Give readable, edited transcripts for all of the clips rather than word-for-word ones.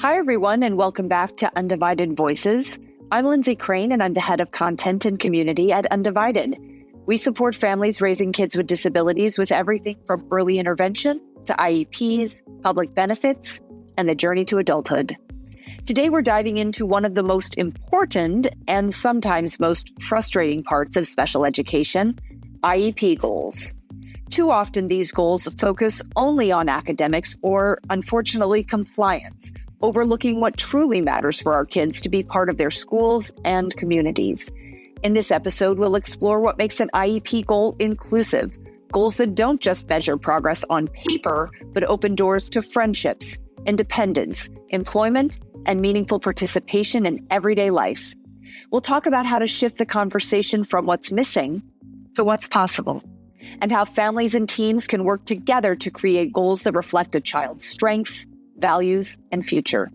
Hi, everyone, and welcome back to Undivided Voices. I'm Lindsay Crane, and I'm the head of content and community at Undivided. We support families raising kids with disabilities with everything from early intervention to IEPs, public benefits, and the journey to adulthood. Today, we're diving into one of the most important and sometimes most frustrating parts of special education, IEP goals. Too often, these goals focus only on academics or, unfortunately, compliance, overlooking what truly matters for our kids to be part of their schools and communities. In this episode, we'll explore what makes an IEP goal inclusive, goals that don't just measure progress on paper, but open doors to friendships, independence, employment, and meaningful participation in everyday life. We'll talk about how to shift the conversation from what's missing to what's possible, and how families and teams can work together to create goals that reflect a child's strengths, values, and future.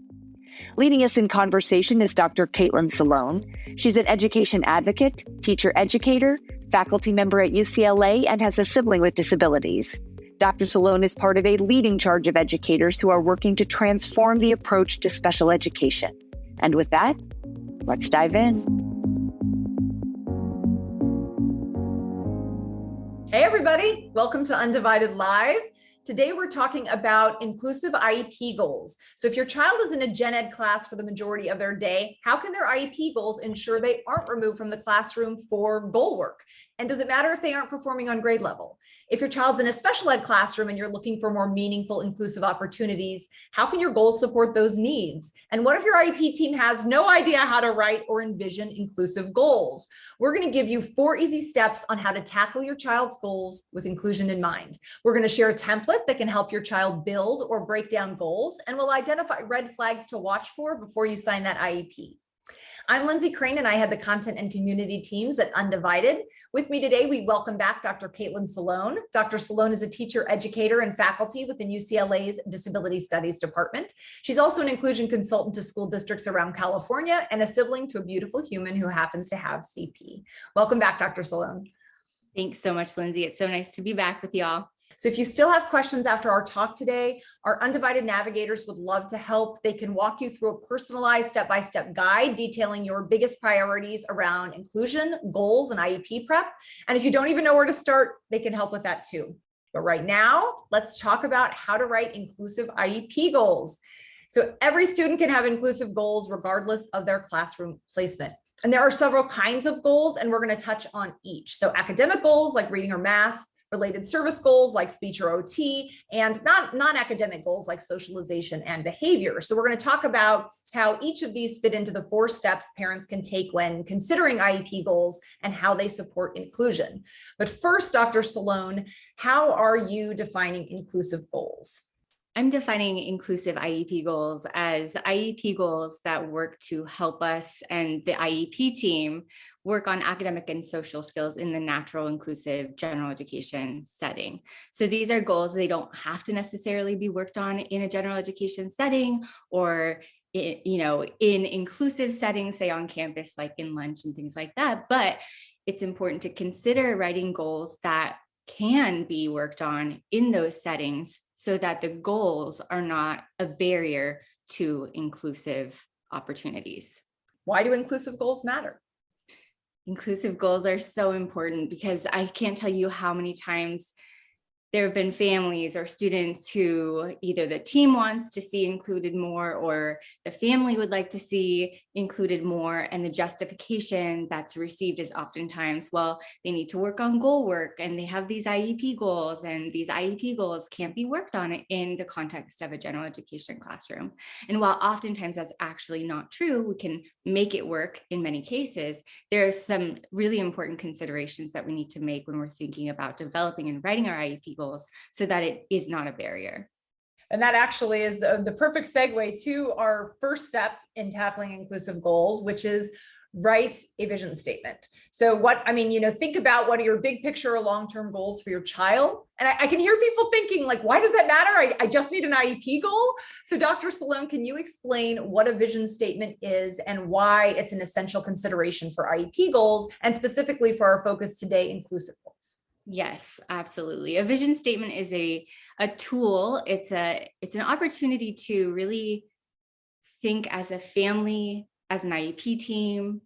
Leading us in conversation is Dr. Caitlin Solone. She's an education advocate, teacher educator, faculty member at UCLA, and has a sibling with disabilities. Dr. Solone is part of a leading charge of educators who are working to transform the approach to special education. And with that, let's dive in. Hey everybody, welcome to Undivided Live. Today we're talking about inclusive IEP goals. So if your child is in a gen ed class for the majority of their day, how can their IEP goals ensure they aren't removed from the classroom for goal work? And does it matter if they aren't performing on grade level? If your child's in a special ed classroom and you're looking for more meaningful, inclusive opportunities, how can your goals support those needs? And what if your IEP team has no idea how to write or envision inclusive goals? We're going to give you 4 easy steps on how to tackle your child's goals with inclusion in mind. We're going to share a template that can help your child build or break down goals, and we'll identify red flags to watch for before you sign that IEP. I'm Lindsay Crane, and I head the content and community teams at Undivided. With me today, we welcome back Dr. Caitlin Solone. Dr. Solone is a teacher, educator, and faculty within UCLA's Disability Studies Department. She's also an inclusion consultant to school districts around California and a sibling to a beautiful human who happens to have CP. Welcome back, Dr. Solone. Thanks so much, Lindsay. It's so nice to be back with y'all. So if you still have questions after our talk today, our Undivided navigators would love to help. They can walk you through a personalized step-by-step guide detailing your biggest priorities around inclusion, goals, and IEP prep. And if you don't even know where to start, they can help with that too. But right now, let's talk about how to write inclusive IEP goals. So every student can have inclusive goals regardless of their classroom placement. And there are several kinds of goals, and we're going to touch on each. So academic goals like reading or math, related service goals like speech or OT, and non-academic goals like socialization and behavior. So we're going to talk about how each of these fit into the 4 steps parents can take when considering IEP goals and how they support inclusion. But first, Dr. Solone, how are you defining inclusive goals? I'm defining inclusive IEP goals as IEP goals that work to help us and the IEP team work on academic and social skills in the natural, inclusive general education setting. So these are goals, they don't have to necessarily be worked on in a general education setting or in inclusive settings, say on campus, like in lunch and things like that. But it's important to consider writing goals that can be worked on in those settings so that the goals are not a barrier to inclusive opportunities. Why do inclusive goals matter? Inclusive goals are so important because I can't tell you how many times there have been families or students who either the team wants to see included more or the family would like to see included more. And the justification that's received is oftentimes, well, they need to work on goal work and they have these IEP goals, and these IEP goals can't be worked on in the context of a general education classroom. And while oftentimes that's actually not true, we can make it work in many cases. There are some really important considerations that we need to make when we're thinking about developing and writing our IEP goals so that it is not a barrier. And that actually is the perfect segue to our first step in tackling inclusive goals, which is write a vision statement. So think about what are your big picture or long-term goals for your child. And I can hear people thinking like, why does that matter? I just need an IEP goal. So Dr. Solone, can you explain what a vision statement is and why it's an essential consideration for IEP goals, and specifically for our focus today, inclusive goals? Yes, absolutely. A vision statement is a tool. It's an opportunity to really think as a family, as an IEP team,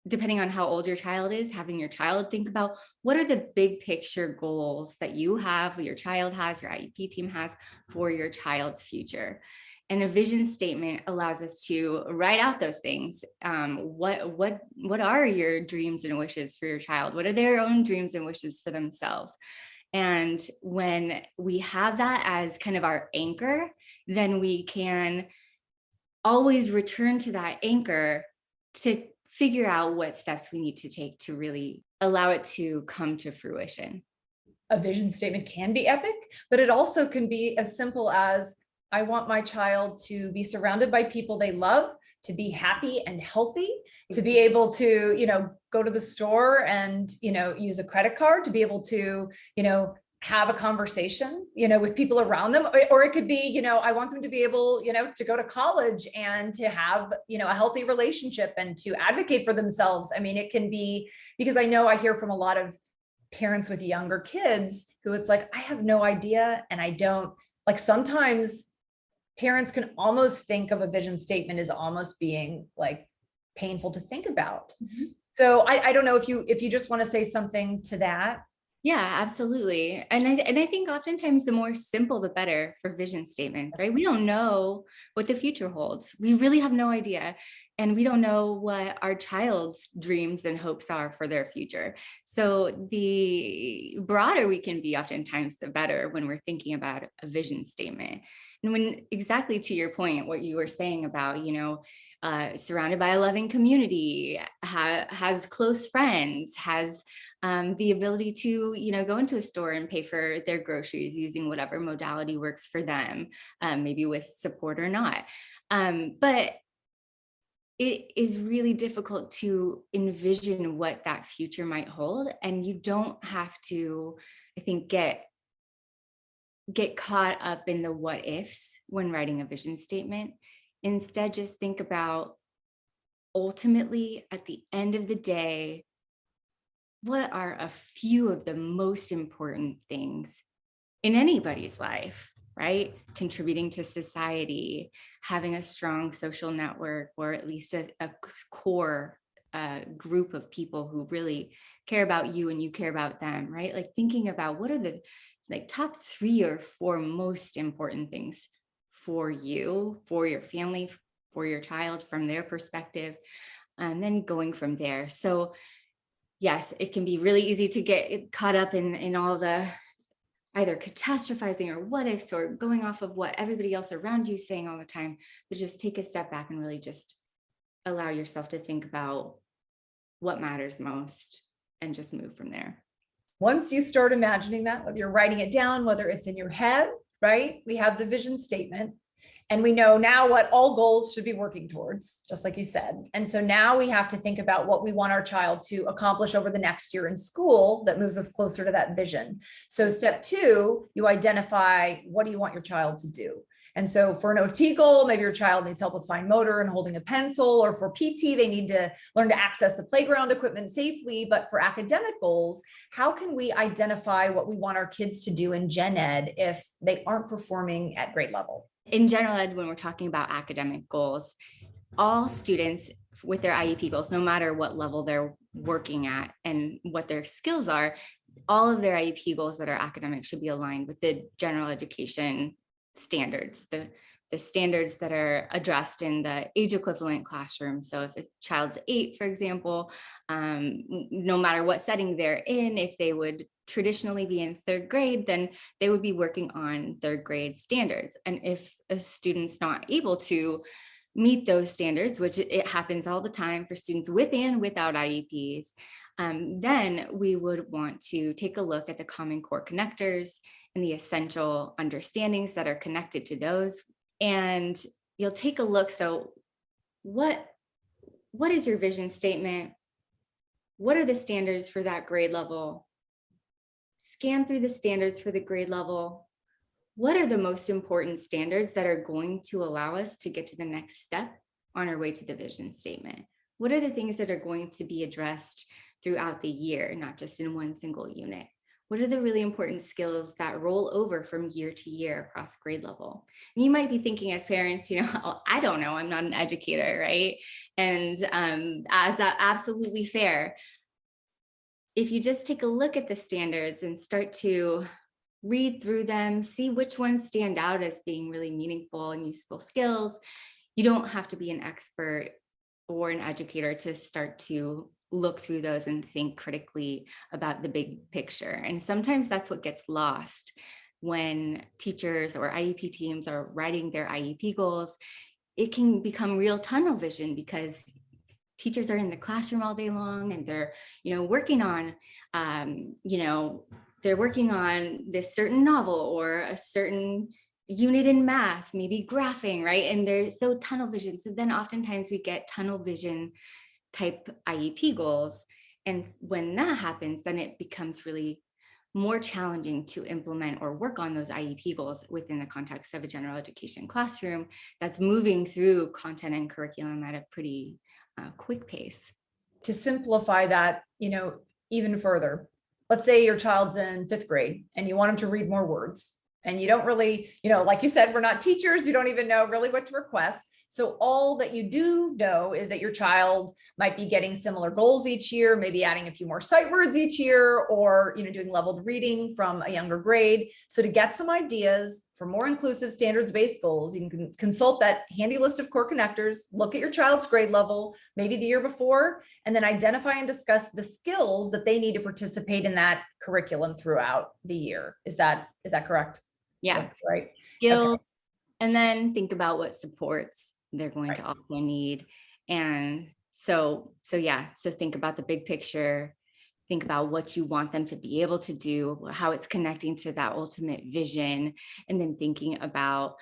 depending on how old your child is, having your child think about what are the big picture goals that you have, your child has, your IEP team has for your child's future. And a vision statement allows us to write out those things. What are your dreams and wishes for your child? What are their own dreams and wishes for themselves? And when we have that as kind of our anchor, then we can always return to that anchor to figure out what steps we need to take to really allow it to come to fruition. A vision statement can be epic, but it also can be as simple as, I want my child to be surrounded by people they love, to be happy and healthy, to be able to, go to the store and, use a credit card, to be able to, have a conversation, with people around them. Or it could be, I want them to be able, to go to college and to have, a healthy relationship and to advocate for themselves. I mean, it can be, because I know I hear from a lot of parents with younger kids who it's like, I have no idea. And I don't, like, sometimes parents can almost think of a vision statement as almost being like painful to think about. Mm-hmm. So I don't know if you just want to say something to that. Yeah, absolutely. And I think oftentimes the more simple, the better for vision statements, right? We don't know what the future holds. We really have no idea. And we don't know what our child's dreams and hopes are for their future. So the broader we can be, oftentimes the better when we're thinking about a vision statement. And when, exactly to your point, what you were saying about, surrounded by a loving community, has close friends, has the ability to, go into a store and pay for their groceries using whatever modality works for them, maybe with support or not. But it is really difficult to envision what that future might hold. And you don't have to, I think, get caught up in the what ifs when writing a vision statement. Instead, just think about, ultimately, at the end of the day, what are a few of the most important things in anybody's life, right? Contributing to society, having a strong social network, or at least a core group of people who really care about you and you care about them, right? Like thinking about what are the top 3 or 4 most important things for you, for your family, for your child, from their perspective, and then going from there. So yes, it can be really easy to get caught up in all the either catastrophizing or what ifs, or going off of what everybody else around you is saying all the time, but just take a step back and really just allow yourself to think about what matters most and just move from there. Once you start imagining that, whether you're writing it down, whether it's in your head, right? We have the vision statement. And we know now what all goals should be working towards, just like you said. And so now we have to think about what we want our child to accomplish over the next year in school that moves us closer to that vision. So step 2, you identify, what do you want your child to do? And so for an OT goal, maybe your child needs help with fine motor and holding a pencil, or for PT, they need to learn to access the playground equipment safely. But for academic goals, how can we identify what we want our kids to do in gen ed if they aren't performing at grade level? In general ed, when we're talking about academic goals, all students with their IEP goals, no matter what level they're working at and what their skills are, all of their IEP goals that are academic should be aligned with the general education standards, the standards that are addressed in the age equivalent classroom. So if a child's 8, for example, no matter what setting they're in, if they would traditionally be in 3rd grade, then they would be working on 3rd grade standards. And if a student's not able to meet those standards, which it happens all the time for students with and without IEPs, then we would want to take a look at the common core connectors and the essential understandings that are connected to those. And you'll take a look. So what is your vision statement? What are the standards for that grade level? Scan through the standards for the grade level. What are the most important standards that are going to allow us to get to the next step on our way to the vision statement? What are the things that are going to be addressed throughout the year, not just in one single unit? what are the really important skills that roll over from year to year across grade level? And you might be thinking as parents, I don't know, I'm not an educator, right? And that's absolutely fair. If you just take a look at the standards and start to read through them, see which ones stand out as being really meaningful and useful skills, you don't have to be an expert or an educator to start to look through those and think critically about the big picture. And sometimes that's what gets lost when teachers or IEP teams are writing their IEP goals. It can become real tunnel vision because teachers are in the classroom all day long and they're, working on, they're working on this certain novel or a certain unit in math, maybe graphing, right? And they're so tunnel vision. So then oftentimes we get tunnel vision type IEP goals. And when that happens, then it becomes really more challenging to implement or work on those IEP goals within the context of a general education classroom that's moving through content and curriculum at a pretty quick pace. To simplify that, even further, let's say your child's in 5th grade and you want them to read more words and you don't really, like you said, we're not teachers. You don't even know really what to request. So all that you do know is that your child might be getting similar goals each year, maybe adding a few more sight words each year, or, doing leveled reading from a younger grade. So to get some ideas for more inclusive standards-based goals, you can consult that handy list of core connectors, look at your child's grade level, maybe the year before, and then identify and discuss the skills that they need to participate in that curriculum throughout the year. Is that correct? Yeah. That's right. Skills. Okay. And then think about what supports they're going to also need. And so think about the big picture, think about what you want them to be able to do, how it's connecting to that ultimate vision, and then thinking about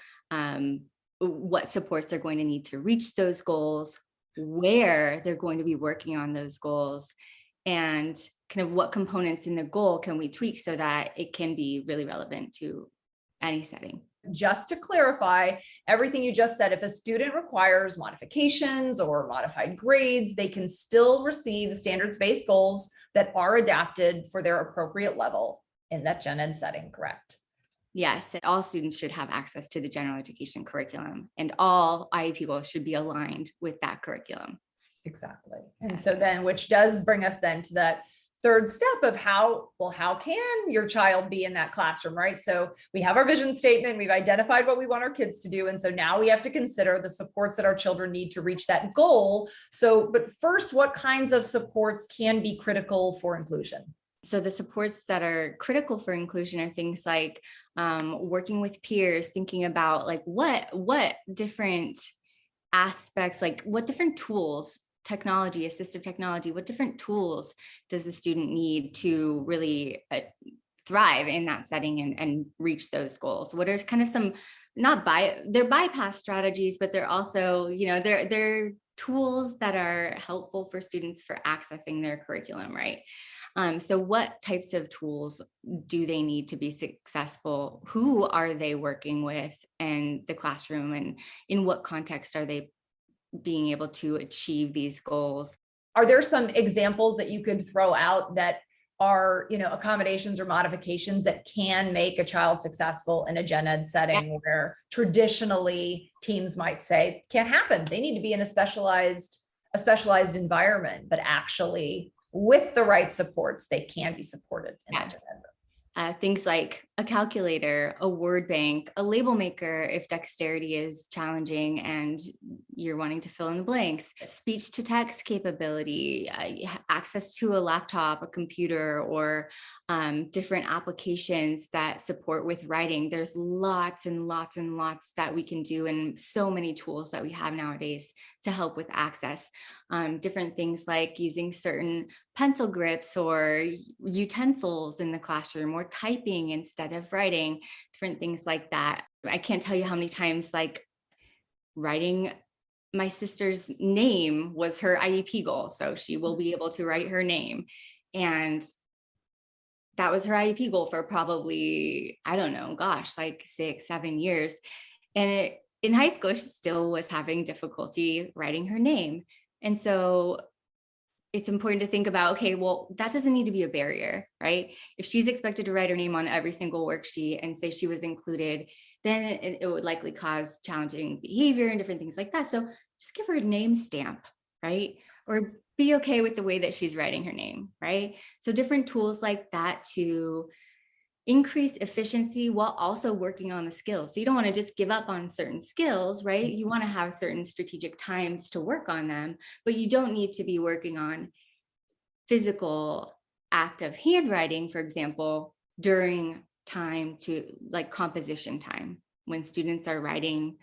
what supports they're going to need to reach those goals, where they're going to be working on those goals, and kind of what components in the goal can we tweak so that it can be really relevant to any setting. Just to clarify everything you just said, if a student requires modifications or modified grades, they can still receive the standards-based goals that are adapted for their appropriate level in that gen ed setting, correct? Yes, all students should have access to the general education curriculum, and all IEP goals should be aligned with that curriculum. Exactly. And so then, which does bring us then to that third step of how can your child be in that classroom, right? So we have our vision statement, we've identified what we want our kids to do. And so now we have to consider the supports that our children need to reach that goal. So, but first, what kinds of supports can be critical for inclusion? So the supports that are critical for inclusion are things like working with peers, thinking about like what different aspects, like what different tools, technology, assistive technology, what different tools does the student need to really thrive in that setting and reach those goals? What are kind of some, they're bypass strategies, but they're also, they're tools that are helpful for students for accessing their curriculum, right? So what types of tools do they need to be successful? Who are they working with in the classroom, and in what context are they being able to achieve these goals? Are there some examples that you could throw out that are, accommodations or modifications that can make a child successful in a gen ed setting where traditionally teams might say can't happen? They need to be in a specialized environment, but actually with the right supports, they can be supported in that gen ed. Things like a calculator, a word bank, a label maker if dexterity is challenging and you're wanting to fill in the blanks, speech to text capability, access to a laptop, a computer, or different applications that support with writing. There's lots and lots and lots that we can do, and so many tools that we have nowadays to help with access. Different things like using certain pencil grips or utensils in the classroom, or typing instead of writing, different things like that. I can't tell you how many times like writing my sister's name was her IEP goal. So she will be able to write her name. And that was her IEP goal for probably, I don't know, like 6-7 years. And in high school, she still was having difficulty writing her name. And so it's important to think about, okay, well, that doesn't need to be a barrier, right? If she's expected to write her name on every single worksheet and say she was included, then it would likely cause challenging behavior and different things like that. So just give her a name stamp, right? Or be okay with the way that she's writing her name, right? So different tools like that to increase efficiency while also working on the skills. So you don't want to just give up on certain skills, right? You want to have certain strategic times to work on them, but you don't need to be working on physical act of handwriting, for example, during time to like composition time when students are writing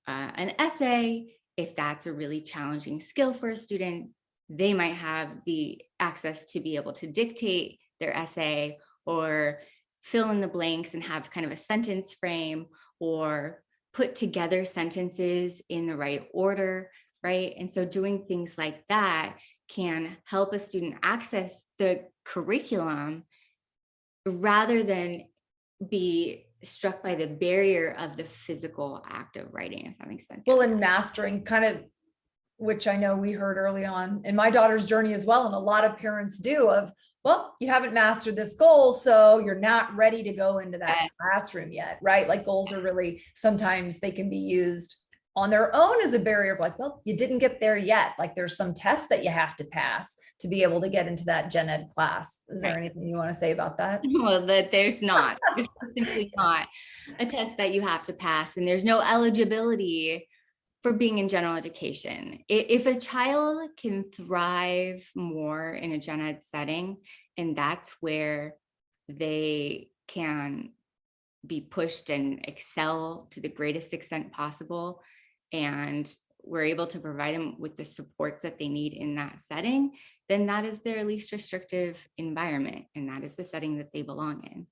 an essay. If that's a really challenging skill for a student, they might have the access to be able to dictate their essay or fill in the blanks and have kind of a sentence frame or put together sentences in the right order, right? And so doing things like that can help a student access the curriculum rather than be struck by the barrier of the physical act of writing, if that makes sense. Well, and mastering kind of, which I know we heard early on in my daughter's journey as well, and a lot of parents do, of, well, you haven't mastered this goal, so you're not ready to go into that classroom yet, right? Like goals are really, sometimes they can be used on their own as a barrier of like, well, you didn't get there yet. Like there's some tests that you have to pass to be able to get into that gen ed class. Is there anything you want to say about that? Well, that there's not, there's simply not a test that you have to pass, and there's no eligibility for being in general education. If a child can thrive more in a gen ed setting, and that's where they can be pushed and excel to the greatest extent possible, and we're able to provide them with the supports that they need in that setting, then that is their least restrictive environment, and that is the setting that they belong in.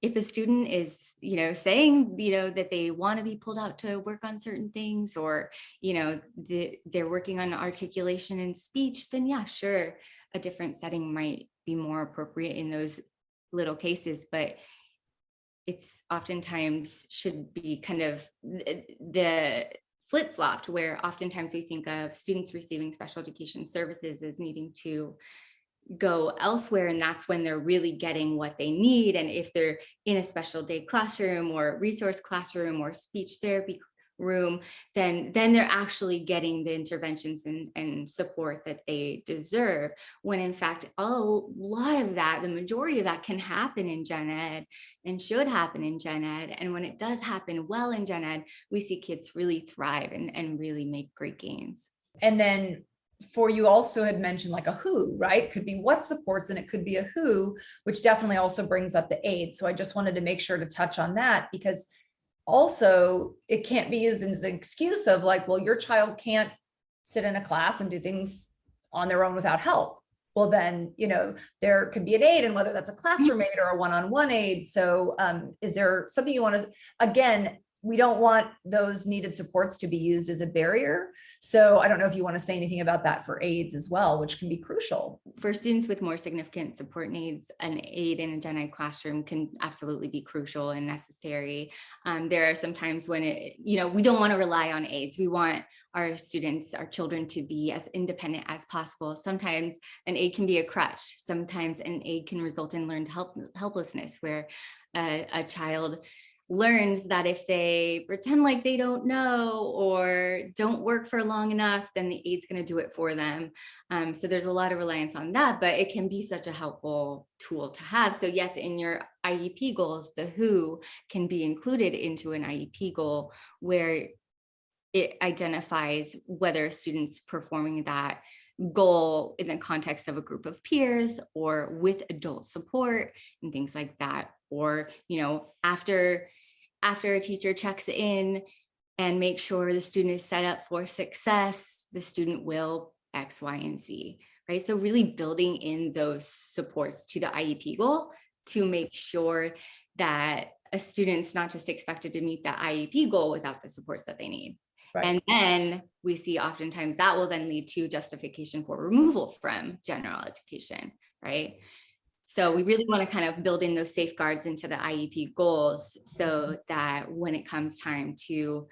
If a student is, saying, that they want to be pulled out to work on certain things, or, they're working on articulation and speech, then yeah, sure, a different setting might be more appropriate in those little cases, but it's oftentimes should be kind of the flip-flopped, where oftentimes we think of students receiving special education services as needing to go elsewhere, and that's when they're really getting what they need. And if they're in a special day classroom or resource classroom or speech therapy room, then they're actually getting the interventions and support that they deserve, when in fact a lot of that, the majority of that, can happen in gen ed and should happen in gen ed. And when it does happen well in gen ed, we see kids really thrive and really make great gains. And then for you also had mentioned like a who, right? It could be what supports and it could be a who, which definitely also brings up the aid. So I just wanted to make sure to touch on that, because also it can't be used as an excuse of like, well, your child can't sit in a class and do things on their own without help. Well, then, there could be an aid, and whether that's a classroom aid or a one-on-one aid. So is there something you want to, again, we don't want those needed supports to be used as a barrier. So I don't know if you want to say anything about that for aids as well, which can be crucial. For students with more significant support needs, an aid in a gen ed classroom can absolutely be crucial and necessary. There are some times when we don't want to rely on aids. We want our students, our children, to be as independent as possible. Sometimes an aid can be a crutch. Sometimes an aid can result in learned helplessness, where a child learns that if they pretend like they don't know or don't work for long enough, then the aid's going to do it for them. So there's a lot of reliance on that, but it can be such a helpful tool to have. So yes, in your IEP goals, the who can be included into an IEP goal, where it identifies whether a student's performing that goal in the context of a group of peers or with adult support and things like that. Or, after a teacher checks in and makes sure the student is set up for success, the student will X, Y, and Z, right? So really building in those supports to the IEP goal to make sure that a student's not just expected to meet the IEP goal without the supports that they need. Right. And then we see oftentimes that will then lead to justification for removal from general education, right? So we really want to kind of build in those safeguards into the IEP goals, so that when it comes time to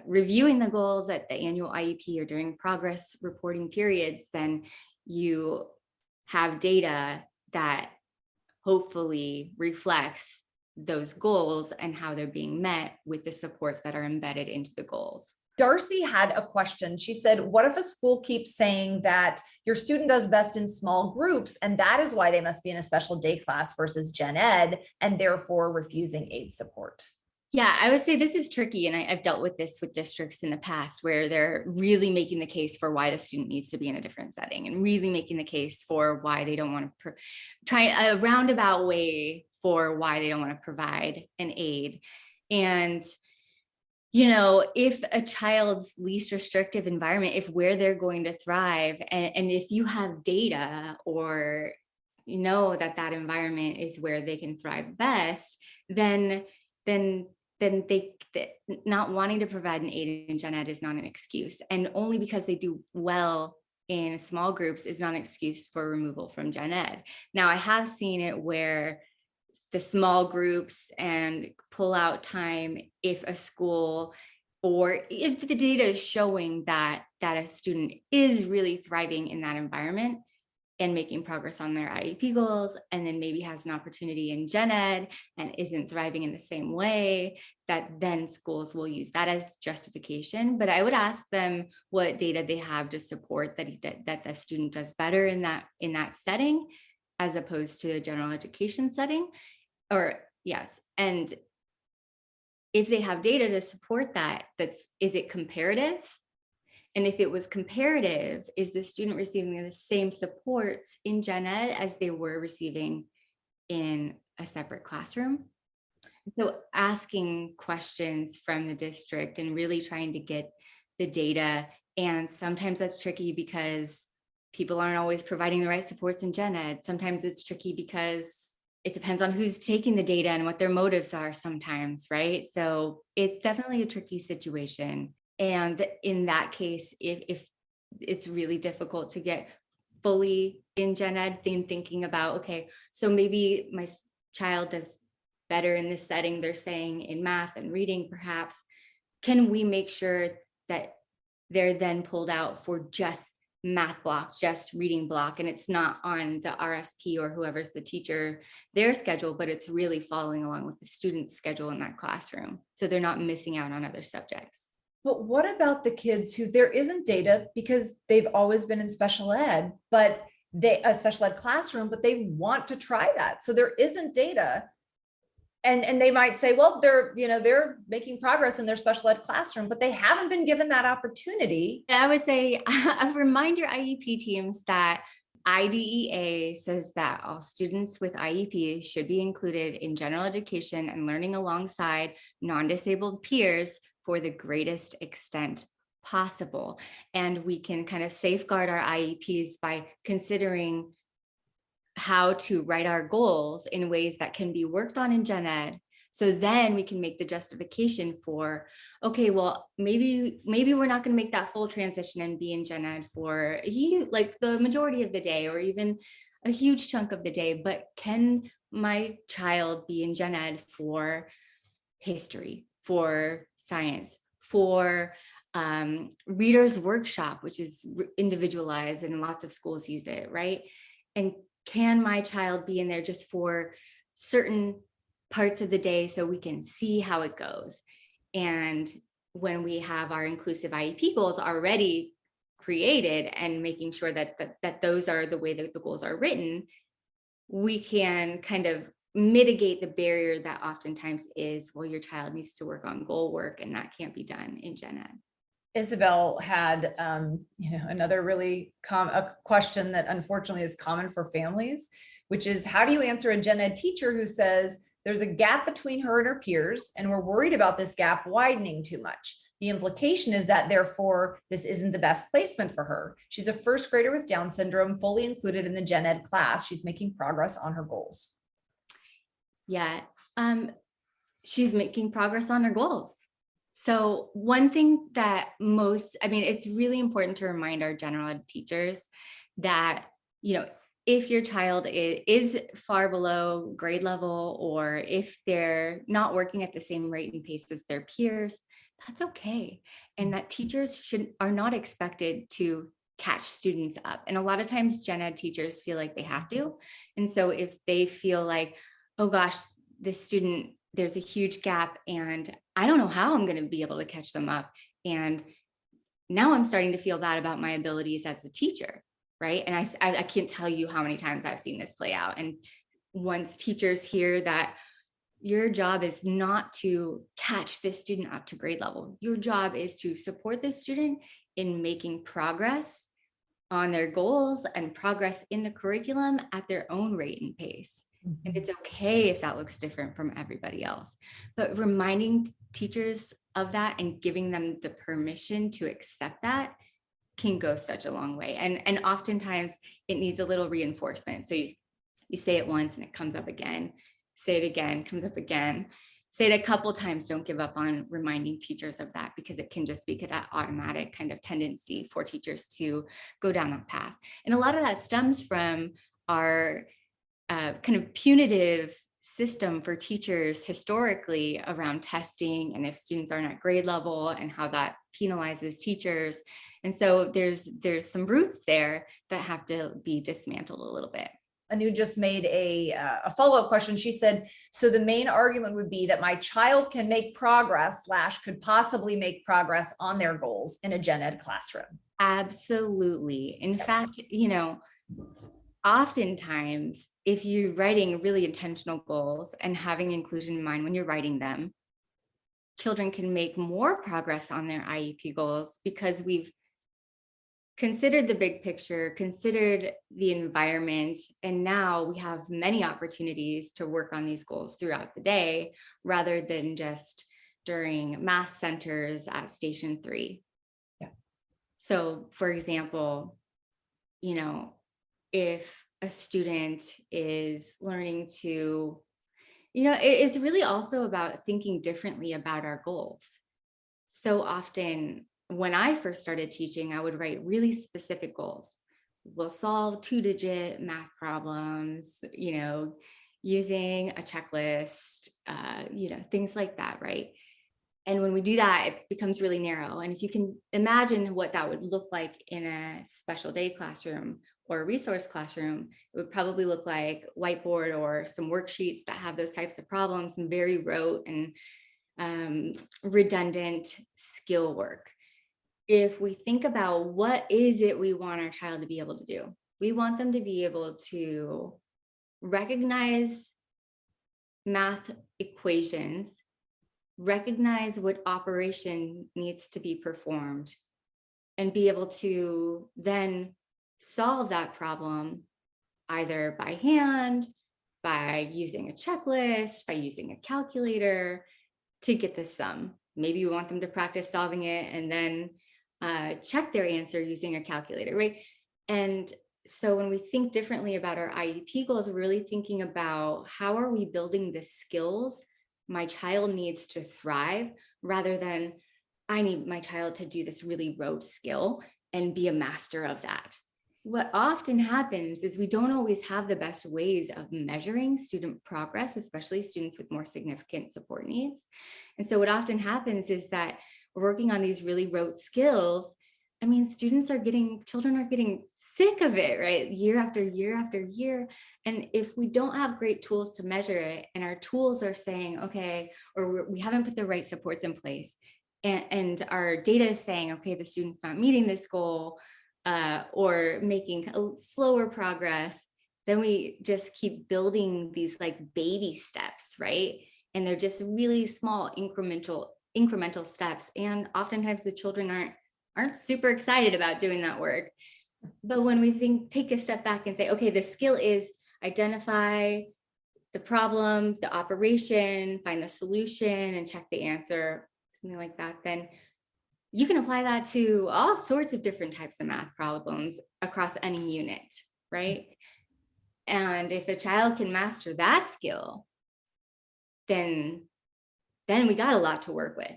reviewing the goals at the annual IEP or during progress reporting periods, then you have data that hopefully reflects those goals and how they're being met with the supports that are embedded into the goals. Darcy had a question. She said, what if a school keeps saying that your student does best in small groups, and that is why they must be in a special day class versus gen ed, and therefore refusing aid support? Yeah, I would say this is tricky. And I've dealt with this with districts in the past where they're really making the case for why the student needs to be in a different setting, and really making the case for why they don't want to try a roundabout way for why they don't want to provide an aid. And if a child's least restrictive environment, if where they're going to thrive, and if you have data or that environment is where they can thrive best, then they not wanting to provide an aid in gen ed is not an excuse. And only because they do well in small groups is not an excuse for removal from gen ed. Now, I have seen it where the small groups and pull out time, if a school or if the data is showing that a student is really thriving in that environment and making progress on their IEP goals, and then maybe has an opportunity in gen ed and isn't thriving in the same way, that then schools will use that as justification. But I would ask them what data they have to support that the student does better in that setting, as opposed to a general education setting. Or yes, and if they have data to support that, is it comparative? And if it was comparative, is the student receiving the same supports in gen ed as they were receiving in a separate classroom? So asking questions from the district and really trying to get the data. And sometimes that's tricky because people aren't always providing the right supports in gen ed. Sometimes it's tricky because it depends on who's taking the data and what their motives are sometimes, right? So it's definitely a tricky situation. And in that case, if it's really difficult to get fully in gen ed, then thinking about, okay, so maybe my child does better in this setting, they're saying in math and reading perhaps, can we make sure that they're then pulled out for just math block, just reading block, and it's not on the RSP or whoever's the teacher, their schedule, but it's really following along with the student's schedule in that classroom, so they're not missing out on other subjects. But what about the kids who there isn't data because they've always been in special ed, but a special ed classroom, but they want to try that, so there isn't data? And they might say, well, they're making progress in their special ed classroom, but they haven't been given that opportunity. I would say a reminder IEP teams that IDEA says that all students with IEP should be included in general education and learning alongside non-disabled peers for the greatest extent possible. And we can kind of safeguard our IEPs by considering how to write our goals in ways that can be worked on in gen ed. So then we can make the justification for, okay, well, maybe we're not going to make that full transition and be in gen ed for like the majority of the day or even a huge chunk of the day, but can my child be in gen ed for history, for science, for readers workshop, which is individualized and lots of schools use it, right? And can my child be in there just for certain parts of the day so we can see how it goes? And when we have our inclusive IEP goals already created and making sure that those are the way that the goals are written, we can kind of mitigate the barrier that oftentimes is, well, your child needs to work on goal work and that can't be done in gen ed. Isabel had, another really a question that unfortunately is common for families, which is, how do you answer a gen ed teacher who says there's a gap between her and her peers, and we're worried about this gap widening too much? The implication is that therefore this isn't the best placement for her. She's a first grader with Down syndrome, fully included in the gen ed class. She's making progress on her goals. Yeah, she's making progress on her goals. So one thing that it's really important to remind our general ed teachers that, if your child is far below grade level, or if they're not working at the same rate and pace as their peers, that's okay. And that teachers are not expected to catch students up. And a lot of times gen ed teachers feel like they have to. And so if they feel like, oh gosh, this student, there's a huge gap and I don't know how I'm going to be able to catch them up. And now I'm starting to feel bad about my abilities as a teacher, right? And I can't tell you how many times I've seen this play out. And once teachers hear that your job is not to catch this student up to grade level, your job is to support this student in making progress on their goals and progress in the curriculum at their own rate and pace. And it's okay if that looks different from everybody else, but reminding teachers of that and giving them the permission to accept that can go such a long way. And oftentimes it needs a little reinforcement. So you say it once and it comes up again, say it again, comes up again, say it a couple times. Don't give up on reminding teachers of that, because it can just be that automatic kind of tendency for teachers to go down that path. And a lot of that stems from our kind of punitive system for teachers historically around testing, and if students aren't at grade level, and how that penalizes teachers. And so there's some roots there that have to be dismantled a little bit. Anu just made a follow-up question. She said, so the main argument would be that my child can make progress / could possibly make progress on their goals in a gen ed classroom. Absolutely. In fact, oftentimes, if you're writing really intentional goals and having inclusion in mind when you're writing them, children can make more progress on their IEP goals because we've considered the big picture, considered the environment, and now we have many opportunities to work on these goals throughout the day rather than just during math centers at station 3. Yeah. So for example, if a student is learning to, it's really also about thinking differently about our goals. So often when I first started teaching, I would write really specific goals. We'll solve 2-digit math problems, using a checklist, things like that, right? And when we do that, it becomes really narrow. And if you can imagine what that would look like in a special day classroom or a resource classroom, it would probably look like whiteboard or some worksheets that have those types of problems and very rote and redundant skill work. If we think about what is it we want our child to be able to do, we want them to be able to recognize math equations, recognize what operation needs to be performed, and be able to then solve that problem either by hand, by using a checklist, by using a calculator to get the sum. Maybe we want them to practice solving it and then check their answer using a calculator, right? And so when we think differently about our IEP goals, we're really thinking about how are we building the skills my child needs to thrive, rather than I need my child to do this really rote skill and be a master of that. What often happens is we don't always have the best ways of measuring student progress, especially students with more significant support needs. And so what often happens is that we're working on these really rote skills. I mean, children are getting sick of it, right? Year after year after year. And if we don't have great tools to measure it, and our tools are saying, okay, or we haven't put the right supports in place, and our data is saying, okay, the student's not meeting this goal, or making a slower progress, then we just keep building these like baby steps, right? And they're just really small incremental steps. And oftentimes the children aren't super excited about doing that work. But when we take a step back and say, okay, the skill is identify the problem, the operation, find the solution, and check the answer, something like that, then you can apply that to all sorts of different types of math problems across any unit, right? And if a child can master that skill, then we got a lot to work with.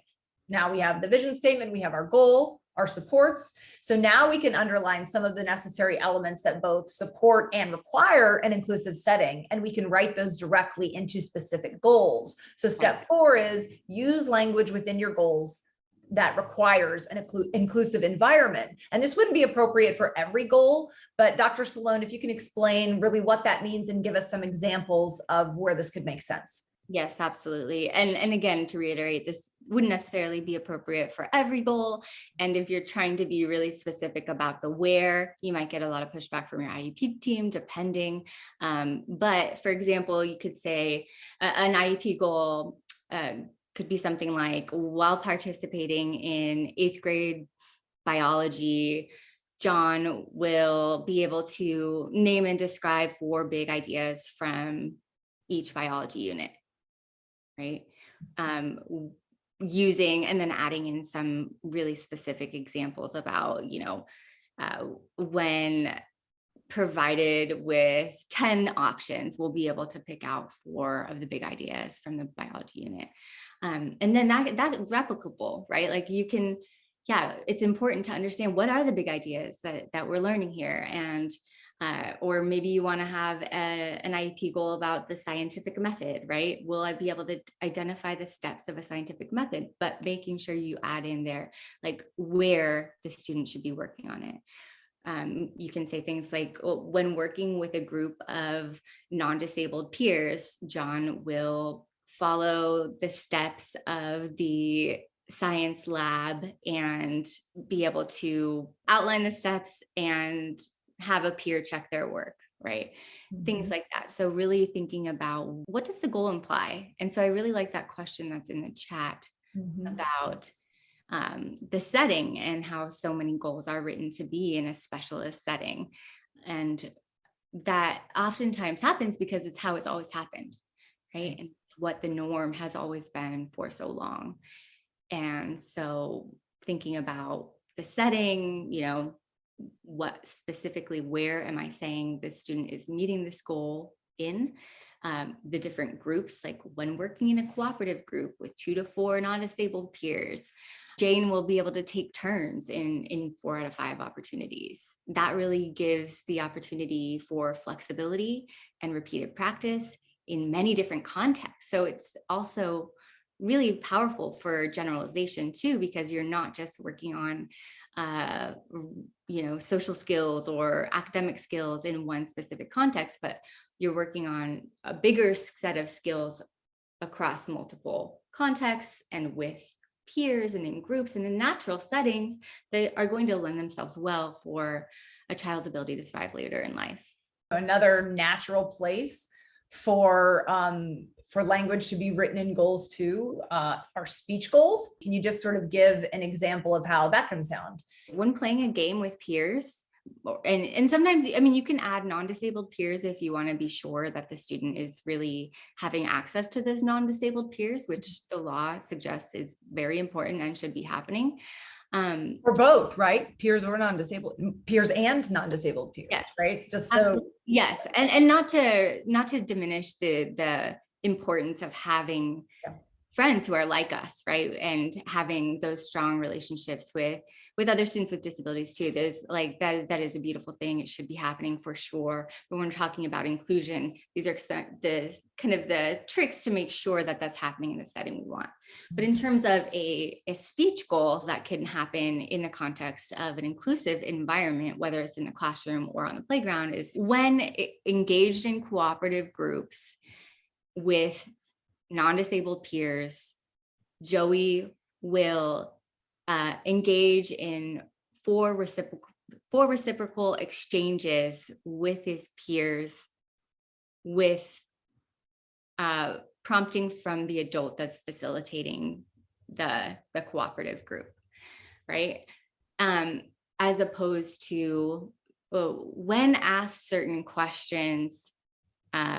Now we have the vision statement, we have our goal, our supports. So now we can underline some of the necessary elements that both support and require an inclusive setting, and we can write those directly into specific goals. So step 4 is use language within your goals that requires an inclusive environment. And this wouldn't be appropriate for every goal, but Dr. Solone, if you can explain really what that means and give us some examples of where this could make sense. Yes, absolutely. And again, to reiterate, this wouldn't necessarily be appropriate for every goal. And if you're trying to be really specific about the where, you might get a lot of pushback from your IEP team, depending. But for example, you could say an IEP goal could be something like, while participating in 8th grade biology, John will be able to name and describe 4 big ideas from each biology unit, right? Using and then adding in some really specific examples about, when provided with 10 options, we'll be able to pick out 4 of the big ideas from the biology unit. And then that's replicable, right? Like you can, it's important to understand what are the big ideas that we're learning here. And or maybe you want to have an IEP goal about the scientific method, right? Will I be able to identify the steps of a scientific method, but making sure you add in there, like where the student should be working on it. You can say things like, when working with a group of non-disabled peers, John will follow the steps of the science lab and be able to outline the steps and have a peer check their work, right? Mm-hmm. Things like that. So really thinking about, what does the goal imply? And so I really like that question that's in the chat about the setting and how so many goals are written to be in a specialist setting. And that oftentimes happens because it's how it's always happened, right? And it's what the norm has always been for so long. And so thinking about the setting, what specifically, where am I saying the student is meeting this goal in? The different groups, like when working in a cooperative group with 2 to 4 non-disabled peers, Jane will be able to take turns in 4 out of 5 opportunities. That really gives the opportunity for flexibility and repeated practice in many different contexts. So it's also really powerful for generalization too, because you're not just working on social skills or academic skills in one specific context, but you're working on a bigger set of skills across multiple contexts and with peers and in groups and in natural settings that are going to lend themselves well for a child's ability to thrive later in life. Another natural place for language to be written in goals too are speech goals. Can you just sort of give an example of how that can sound? When playing a game with peers, and sometimes, you can add non-disabled peers if you want to be sure that the student is really having access to those non-disabled peers, which the law suggests is very important and should be happening. For both, right? Peers or non-disabled, peers and non-disabled peers, yes. Right? Just so. Yes, and not to diminish the importance of having friends who are like us, right? And having those strong relationships with other students with disabilities too. There's like that is a beautiful thing. It should be happening for sure. But when we're talking about inclusion, these are the kind of the tricks to make sure that that's happening in the setting we want. But in terms of a speech goal that can happen in the context of an inclusive environment, whether it's in the classroom or on the playground, is when engaged in cooperative groups with non-disabled peers, Joey will engage in four reciprocal exchanges with his peers, with prompting from the adult that's facilitating the cooperative group, right? As opposed to when asked certain questions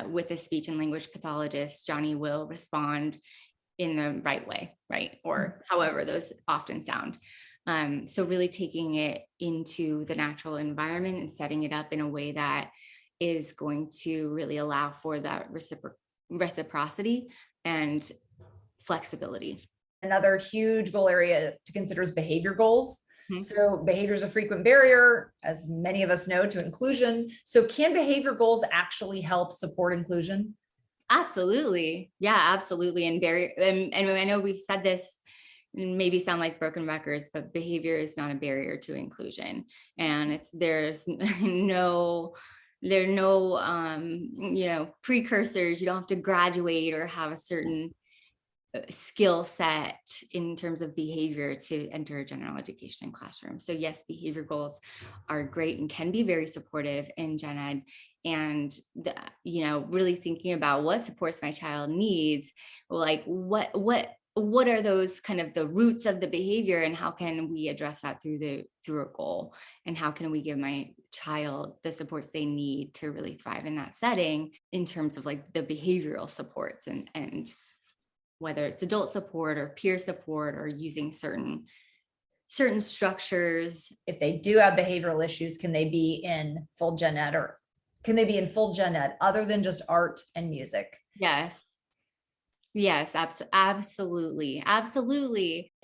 with a speech and language pathologist, Johnny will respond in the right way, right? Or however those often sound. So really taking it into the natural environment and setting it up in a way that is going to really allow for that reciprocity and flexibility. Another huge goal area to consider is behavior goals. So behavior is a frequent barrier, as many of us know, to inclusion. So can behavior goals actually help support inclusion? Absolutely. Yeah, absolutely. And I know we've said this maybe sound like broken records, but behavior is not a barrier to inclusion. And there's no, there are no, precursors. You don't have to graduate or have a certain skill set in terms of behavior to enter a general education classroom. So yes, behavior goals are great and can be very supportive in gen ed. And really thinking about what supports my child needs, like what are those kind of the roots of the behavior, and how can we address that through a goal, and how can we give my child the supports they need to really thrive in that setting in terms of like the behavioral supports, and whether it's adult support or peer support or using certain structures. If they do have behavioral issues, can they be in full gen ed, or can they be in full gen ed other than just art and music? Yes, absolutely.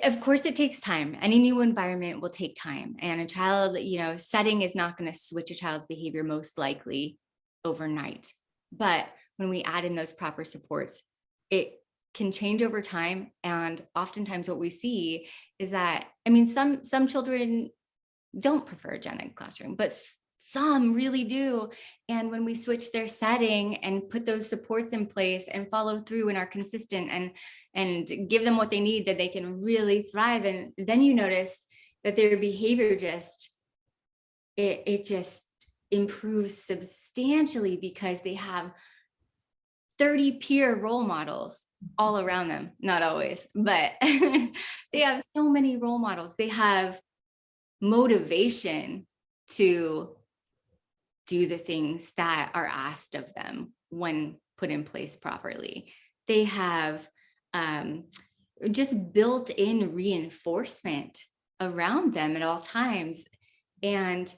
Of course, it takes time. Any new environment will take time, and a child, setting is not going to switch a child's behavior most likely overnight. But when we add in those proper supports, it can change over time. And oftentimes what we see is that, some children don't prefer a gen ed classroom, but some really do. And when we switch their setting and put those supports in place and follow through and are consistent and give them what they need, that they can really thrive. And then you notice that their behavior just improves substantially, because they have 30 peer role models all around them. Not always, but they have so many role models. They have motivation to do the things that are asked of them when put in place properly. They have just built-in reinforcement around them at all times. And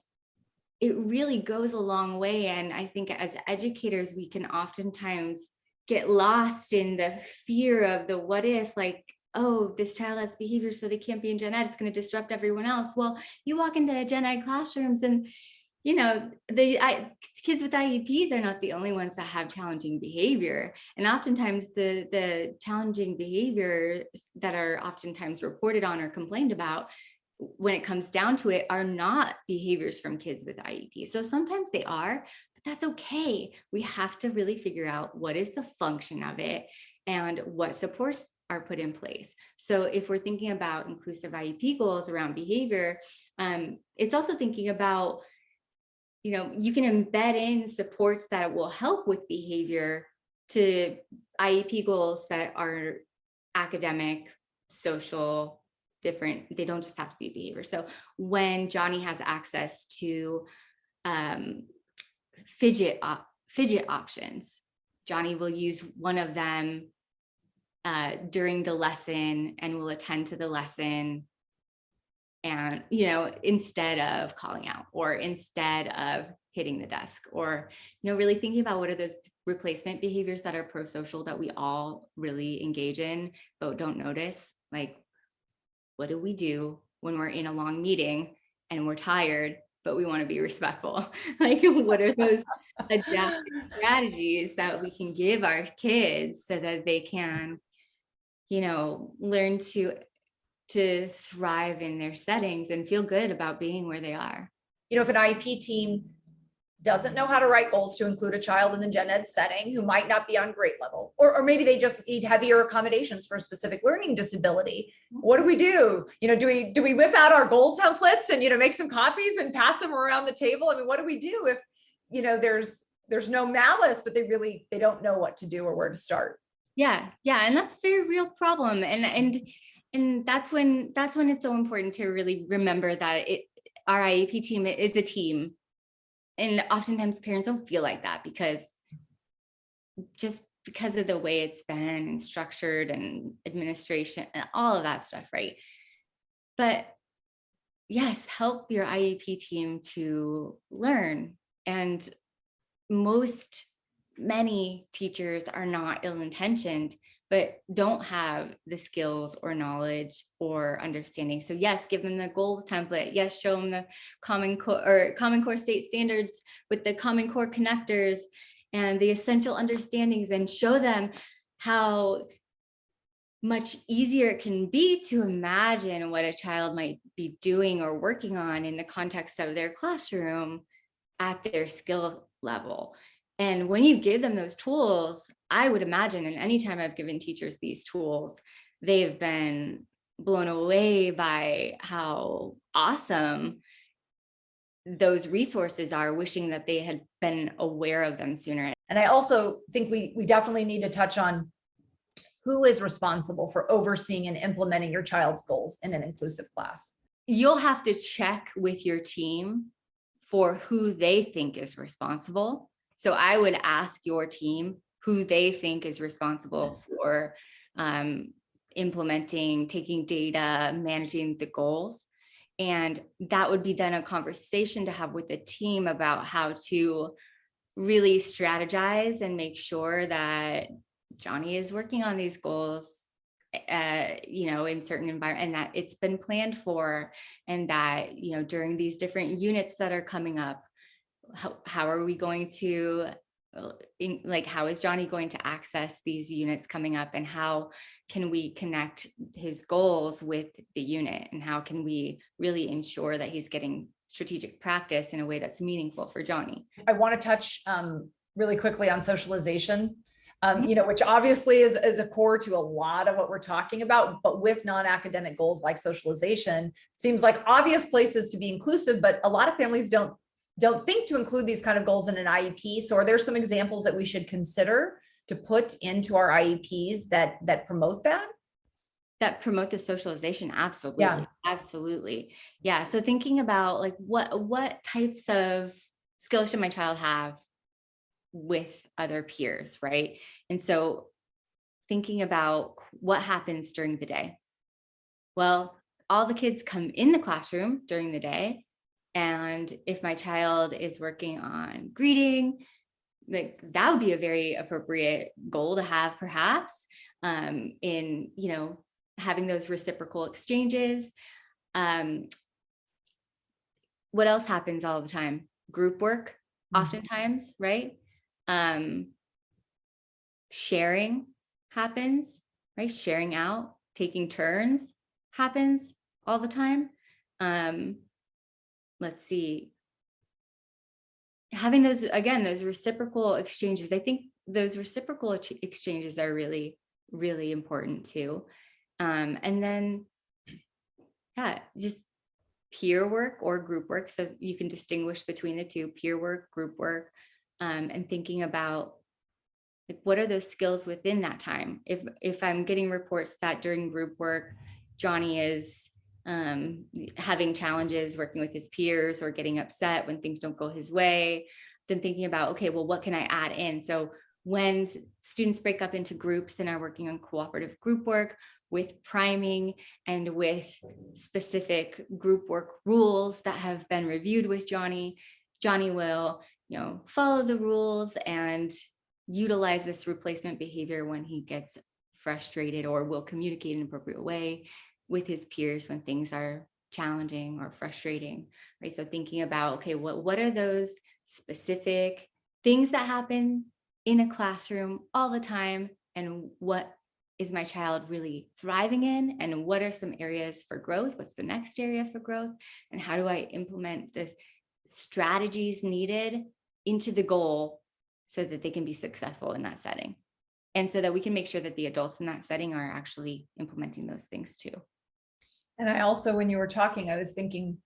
it really goes a long way. And I think as educators, we can oftentimes get lost in the fear of the what if, like, oh, this child has behavior, so they can't be in gen ed. It's going to disrupt everyone else. Well, you walk into gen ed classrooms and, the kids with IEPs are not the only ones that have challenging behavior. And oftentimes the challenging behaviors that are oftentimes reported on or complained about, when it comes down to it, are not behaviors from kids with IEP. So sometimes they are, but that's okay. We have to really figure out what is the function of it and what supports are put in place. So if we're thinking about inclusive IEP goals around behavior, it's also thinking about, you can embed in supports that will help with behavior to IEP goals that are academic, social, different. They don't just have to be behavior. So when Johnny has access to fidget options, Johnny will use one of them during the lesson and will attend to the lesson, and instead of calling out or instead of hitting the desk, or really thinking about what are those replacement behaviors that are pro-social that we all really engage in but don't notice. Like, what do we do when we're in a long meeting and we're tired but we want to be respectful? Like, what are those adaptive strategies that we can give our kids so that they can learn to thrive in their settings and feel good about being where they are? If an IEP team doesn't know how to write goals to include a child in the gen ed setting who might not be on grade level, or maybe they just need heavier accommodations for a specific learning disability, what do we do? Do we whip out our goal templates and make some copies and pass them around the table? What do we do if there's no malice, but they don't know what to do or where to start? Yeah, and that's a very real problem. And that's when it's so important to really remember that our IEP team is a team. And oftentimes parents don't feel like that because of the way it's been and structured and administration and all of that stuff, right? But yes, help your IEP team to learn. And many teachers are not ill-intentioned, but don't have the skills or knowledge or understanding. So yes, give them the goal template. Yes, show them the Common Core state standards with the Common Core connectors and the essential understandings, and show them how much easier it can be to imagine what a child might be doing or working on in the context of their classroom at their skill level. And when you give them those tools, I would imagine, and anytime I've given teachers these tools, they've been blown away by how awesome those resources are, wishing that they had been aware of them sooner. And I also think we definitely need to touch on who is responsible for overseeing and implementing your child's goals in an inclusive class. You'll have to check with your team for who they think is responsible. So I would ask your team who they think is responsible for implementing, taking data, managing the goals. And that would be then a conversation to have with the team about how to really strategize and make sure that Johnny is working on these goals, in certain environment, and that it's been planned for, and that, during these different units that are coming up, how are we going to, how is Johnny going to access these units coming up, and how can we connect his goals with the unit, and how can we really ensure that he's getting strategic practice in a way that's meaningful for Johnny. I want to touch really quickly on socialization. Which obviously is a core to a lot of what we're talking about, but with non-academic goals like socialization, seems like obvious places to be inclusive, but a lot of families don't think to include these kind of goals in an IEP. So are there some examples that we should consider to put into our IEPs that promote that? That promote the socialization? Absolutely. Yeah. Absolutely. Yeah. So thinking about what types of skills should my child have with other peers, right? And so thinking about what happens during the day. Well, all the kids come in the classroom during the day. And if my child is working on greeting, that would be a very appropriate goal to have, perhaps, in, having those reciprocal exchanges. What else happens all the time? Group work, oftentimes, right? Sharing happens, right? Sharing out, taking turns happens all the time. Let's see. Having those reciprocal exchanges. I think those reciprocal exchanges are really, really important too. And then, just peer work or group work. So you can distinguish between the two: peer work, group work. And thinking about what are those skills within that time. If I'm getting reports that during group work, Johnny is having challenges working with his peers or getting upset when things don't go his way, then thinking about, okay, well, what can I add in? So when students break up into groups and are working on cooperative group work with priming and with specific group work rules that have been reviewed with Johnny will follow the rules and utilize this replacement behavior when he gets frustrated, or will communicate in an appropriate way with his peers when things are challenging or frustrating, right? So thinking about, okay, what are those specific things that happen in a classroom all the time, and what is my child really thriving in, and what are some areas for growth? What's the next area for growth? And how do I implement the strategies needed into the goal so that they can be successful in that setting, and so that we can make sure that the adults in that setting are actually implementing those things too. And I also, when you were talking, I was thinking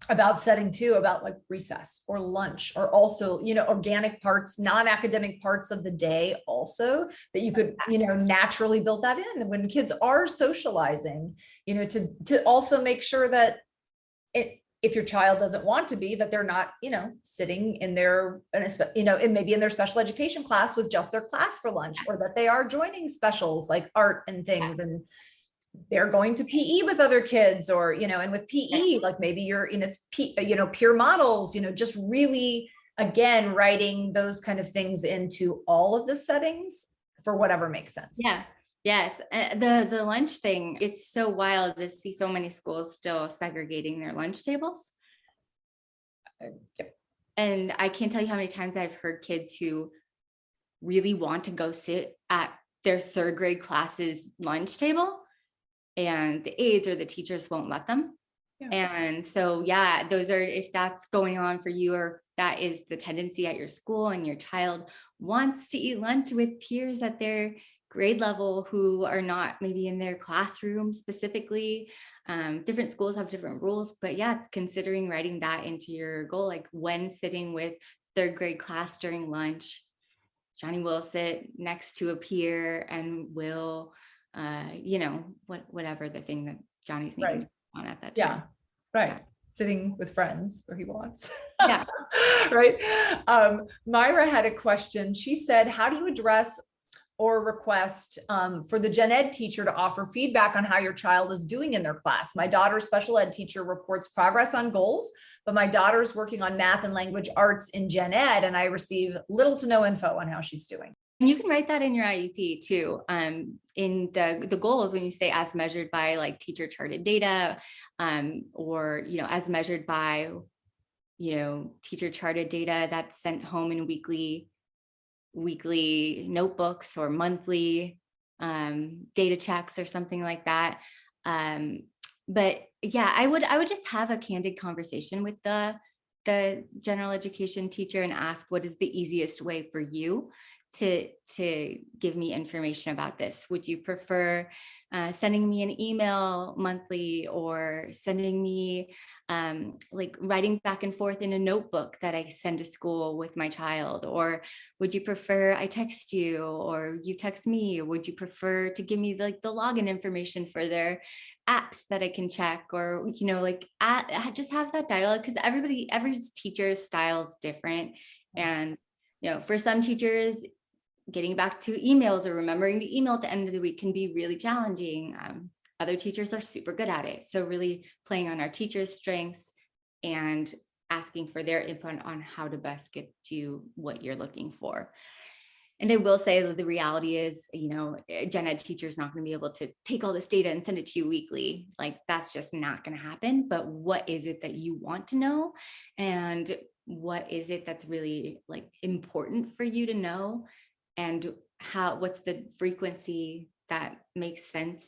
about setting too, about like recess or lunch, or also, organic parts, non-academic parts of the day also, that you could, naturally build that in when kids are socializing, to also make sure that if your child doesn't want to be, that they're not, sitting in their, maybe in their special education class with just their class for lunch, or that they are joining specials like art and things, and they're going to PE with other kids, or, and with PE, like maybe you're in it's, peer models, just really, again, writing those kind of things into all of the settings for whatever makes sense. Yeah. Yes. The lunch thing, it's so wild to see so many schools still segregating their lunch tables. Yep. And I can't tell you how many times I've heard kids who really want to go sit at their third grade class's lunch table, and the aides or the teachers won't let them. Yeah. And so, yeah, those are, if that's going on for you, or that is the tendency at your school and your child wants to eat lunch with peers at their grade level who are not maybe in their classroom specifically. Different schools have different rules, but yeah, considering writing that into your goal, like when sitting with third grade class during lunch, Johnny will sit next to a peer and will, whatever the thing that Johnny's needing on at that time. Right. Yeah. Sitting with friends where he wants. Yeah. Right. Myra had a question. She said, how do you address or request for the gen ed teacher to offer feedback on how your child is doing in their class? My daughter's special ed teacher reports progress on goals, but my daughter's working on math and language arts in gen ed, and I receive little to no info on how she's doing. And you can write that in your IEP too. In the goals, when you say as measured by like teacher charted data, or, as measured by, teacher charted data that's sent home in weekly notebooks or monthly data checks or something like that. But yeah, I would just have a candid conversation with the general education teacher and ask, what is the easiest way for you to give me information about this? Would you prefer sending me an email monthly, or sending me like writing back and forth in a notebook that I send to school with my child? Or would you prefer I text you or you text me? Or would you prefer to give me like the login information for their apps that I can check? Or, just have that dialogue, because every teacher's style is different. And, for some teachers, getting back to emails or remembering to email at the end of the week can be really challenging. Other teachers are super good at it. So really playing on our teachers' strengths and asking for their input on how to best get you what you're looking for. And I will say that the reality is, a gen ed teacher is not going to be able to take all this data and send it to you weekly. Like, that's just not going to happen. But what is it that you want to know? And what is it that's really like important for you to know? And what's the frequency that makes sense,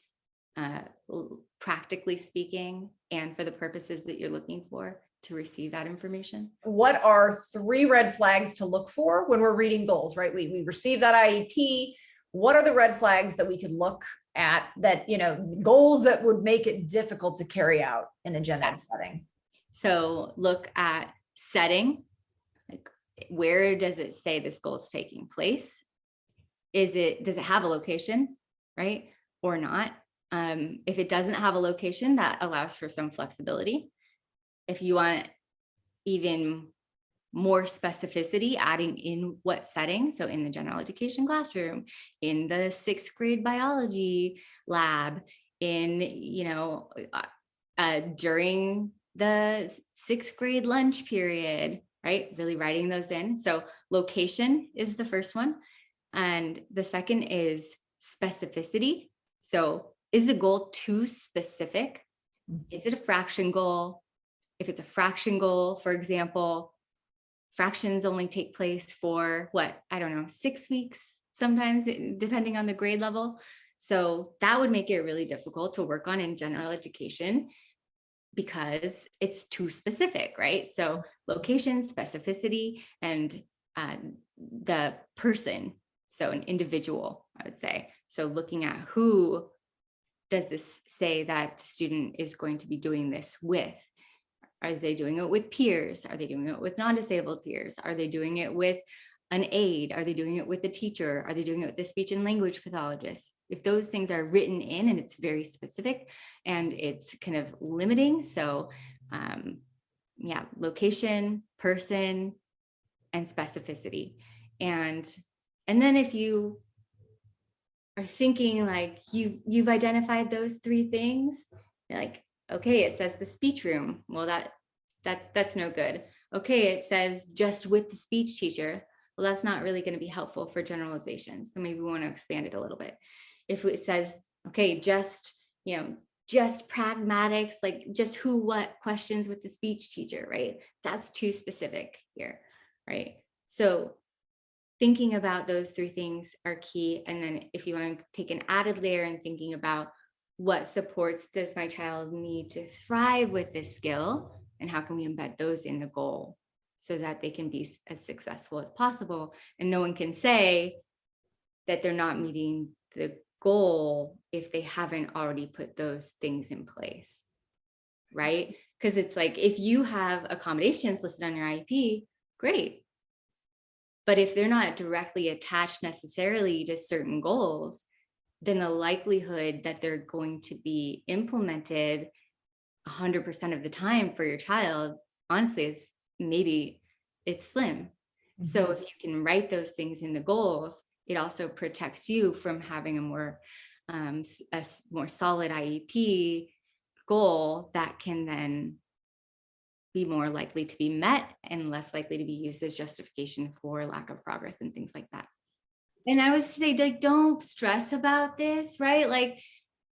practically speaking, and for the purposes that you're looking for to receive that information? What are 3 red flags to look for when we're reading goals, right? We receive that IEP. What are the red flags that we could look at that, goals that would make it difficult to carry out in a gen ed setting? So look at setting. Like, where does it say this goal is taking place? Does it have a location, right? Or not? If it doesn't have a location, that allows for some flexibility. If you want even more specificity, adding in what setting, so in the general education classroom, in the 6th grade biology lab, in, during the 6th grade lunch period, right? Really writing those in. So location is the first one. And the second is specificity. So is the goal too specific? Is it a fraction goal? If it's a fraction goal, for example, fractions only take place for 6 weeks, sometimes depending on the grade level. So that would make it really difficult to work on in general education because it's too specific, right? So location, specificity, and the person. So an individual, I would say. So looking at who does this say that the student is going to be doing this with? Are they doing it with peers? Are they doing it with non-disabled peers? Are they doing it with an aide? Are they doing it with a teacher? Are they doing it with the speech and language pathologist? If those things are written in and it's very specific and it's kind of limiting. So location, person, and specificity. And then if you are thinking like you've identified those 3 things, you're like, okay, it says the speech room. Well, that's no good. Okay, it says just with the speech teacher. Well, that's not really going to be helpful for generalization. So maybe we want to expand it a little bit. If it says, okay, just pragmatics, like just who, what questions with the speech teacher, right? That's too specific here, right? So thinking about those three things are key. And then if you want to take an added layer and thinking about what supports does my child need to thrive with this skill, and how can we embed those in the goal so that they can be as successful as possible. And no one can say that they're not meeting the goal if they haven't already put those things in place, right? Because it's like, if you have accommodations listed on your IEP, great. But if they're not directly attached necessarily to certain goals, then the likelihood that they're going to be implemented 100% of the time for your child, honestly, is maybe it's slim. Mm-hmm. So if you can write those things in the goals, it also protects you from having a more solid IEP goal that can then be more likely to be met and less likely to be used as justification for lack of progress and things like that. And I would say, like, don't stress about this, right? Like,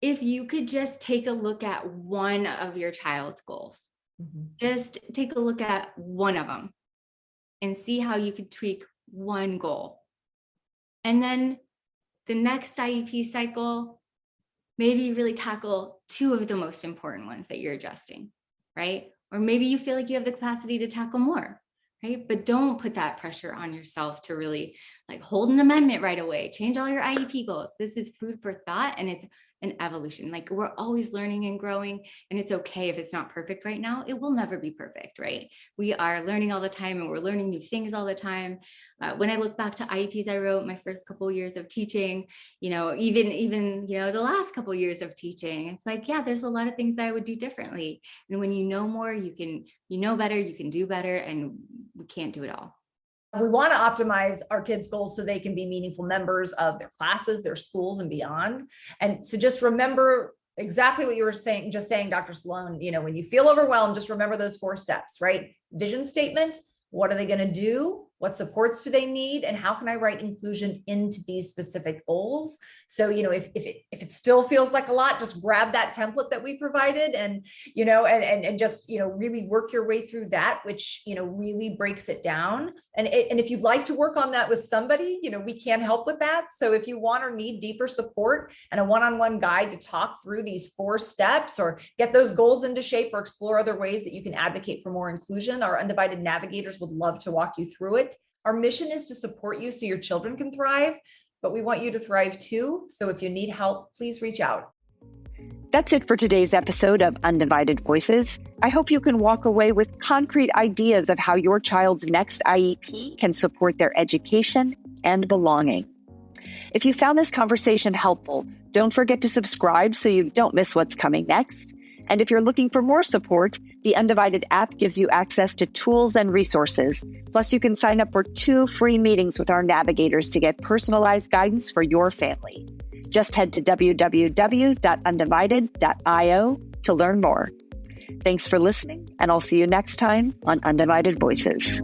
if you could just take a look at one of your child's goals, just take a look at one of them and see how you could tweak one goal. And then the next IEP cycle, maybe you really tackle two of the most important ones that you're adjusting, right? Or maybe you feel like you have the capacity to tackle more, right? But don't put that pressure on yourself to really like hold an amendment right away, change all your IEP goals. This is food for thought, and it's an evolution. Like, we're always learning and growing, and it's okay if it's not perfect right now. It will never be perfect, right? We are learning all the time, and we're learning new things all the time. When I look back to IEPs I wrote my first couple of years of teaching, even the last couple of years of teaching, it's like, yeah, there's a lot of things that I would do differently. And when you know more, you know better, you can do better, and we can't do it all. We want to optimize our kids' goals so they can be meaningful members of their classes, their schools, and beyond. And so just remember exactly what you were saying, Dr. Solone, when you feel overwhelmed, just remember those 4 steps, right? Vision statement. What are they going to do? What supports do they need? And how can I write inclusion into these specific goals? So, if it still feels like a lot, just grab that template that we provided and just, really work your way through that, which, really breaks it down. And if you'd like to work on that with somebody, we can help with that. So if you want or need deeper support and a one-on-one guide to talk through these 4 steps or get those goals into shape or explore other ways that you can advocate for more inclusion, our Undivided navigators would love to walk you through it. Our mission is to support you so your children can thrive, but we want you to thrive too. So if you need help, please reach out. That's it for today's episode of Undivided Voices. I hope you can walk away with concrete ideas of how your child's next IEP can support their education and belonging. If you found this conversation helpful, don't forget to subscribe so you don't miss what's coming next. And if you're looking for more support, the Undivided app gives you access to tools and resources. Plus, you can sign up for 2 free meetings with our navigators to get personalized guidance for your family. Just head to www.undivided.io to learn more. Thanks for listening, and I'll see you next time on Undivided Voices.